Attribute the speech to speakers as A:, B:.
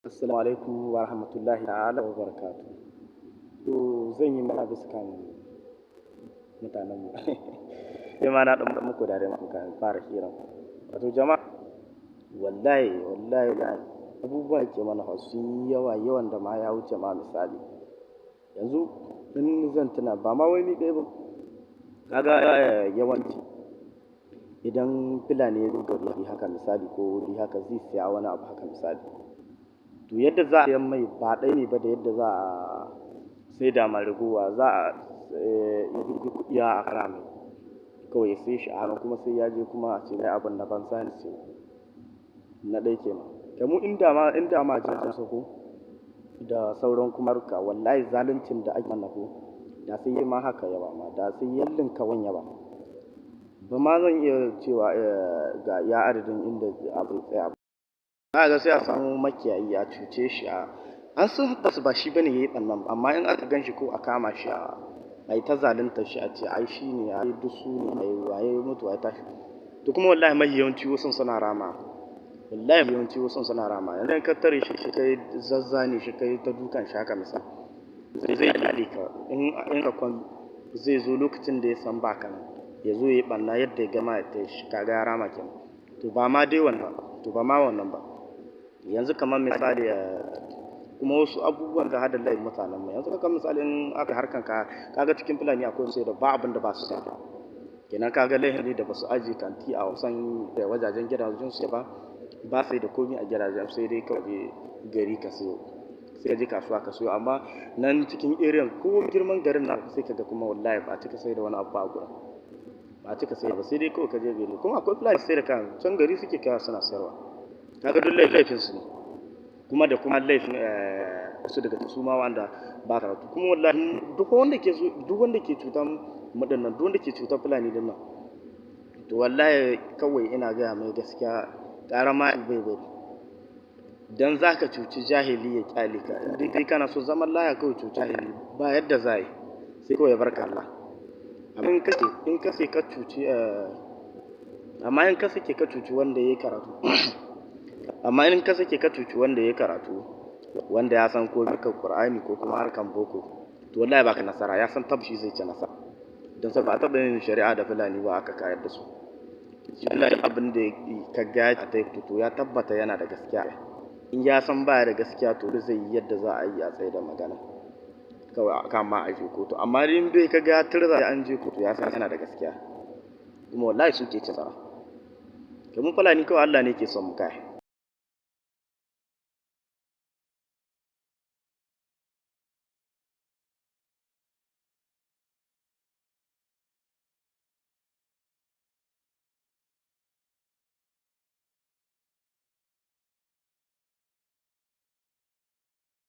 A: Assalamu alaikum wa rahmatullahi ta'ala wa barakatuh. To zan yi mana bisa kan mutanen mu. Sai ma na dan muku da muka fara hira. Wato jama'a wallahi abubuwa ke mana sun yawan da ma ya wuce ma misali. Yanzu in zan tuna ba ma wai ni ɗaya ba. Kaga yawanci idan Fulani ya zo gari haka misali ko wuri haka zai siya wani abu haka misali. To yadda za a yan mai ba ɗaya ne ba da yadda za a sai da mai ragowa za a yi kuɗi a kara mai kawai ya sai shi a hannu kuma sai ya je kuma a ce mai abin da ban sani sai na ɗaya kenan. Kamu inda ma jirgin sako da sauran kuma ruka wallahi zaluncin da ake mana ko da sai yi ma haka yawa ma da sai yallin kawan yawa ba ma zan iya cewa ga ya adadin inda abu tsaya ba. Ga sai a samu makiyayi a cuce shi an san haddasa ba shi bane yayi bannan amma in aka ganshi ko a kama shi ai ta zalunta shi a ce ai shi ne ai dusu ne ai waye mutu ai tashi to kuma wallahi mai yawanci wasu suna rama wallahi yawanci wasu suna rama yanzu ka tare shi kai zazzani shi kai ta dukan shi haka misali zai kale ka in ka kwan zai zo lokacin da ya san baka nan ya zo ya banna yadda ya gama ya shi kaga ya rama kenan to ba ma dai wannan to ba ma wannan ba yanzu kamar misali kuma wasu abubuwan ga hada layin mutanen mu yanzu kamar misali in aka harkan kaga cikin Fulani akwai sai da ba abin da ba su da kenan kaga layin da ba su aje kanti a wasan da wajajen gidajen su ba sai da komai a gidajen sai dai kawai gari ka sayo sai ka je kasuwa ka sayo amma nan cikin area ko girman garin na sai kaga kuma wallahi ba cika sai da wani abu a gurin ba cika sai ba sai dai kawai ka je gari kuma akwai Fulani sai da kan can gari suke kaya suna sayarwa kaga duk laifin su ne kuma da kuma laifin su daga su ma wanda ba karatu kuma wallahi duk wanda ke cutar madannan duk wanda ke cutar Fulani din nan to wallahi kawai ina ga mai gaskiya karama bai dan zaka cuci jahili ya kyale ka indai kai kana so zaman laya kawai cuci jahili ba yadda zai sai kawai ya barka Allah amma in kace ka cuci amma in ka sake ka cuci wanda yayi karatu amma in ka sake ka cuci wanda yayi karatu wanda ya san ko duka Qur'ani ko kuma harkan boko to wallahi baka nasara ya san tabshi zai ci nasara dan sai ba ta yin shari'a da Fulani ba aka kayar da su wallahi abin da ka ga ta to ya tabbata yana da gaskiya in ya san baya da gaskiya to zai yi yadda za a yi a tsaye da magana kawai kama a je kotu amma in bai ka ga turza an je kotu ya san yana da gaskiya kuma wallahi su ke ci tsara kamar Fulani kawai Allah ne ke son mu kai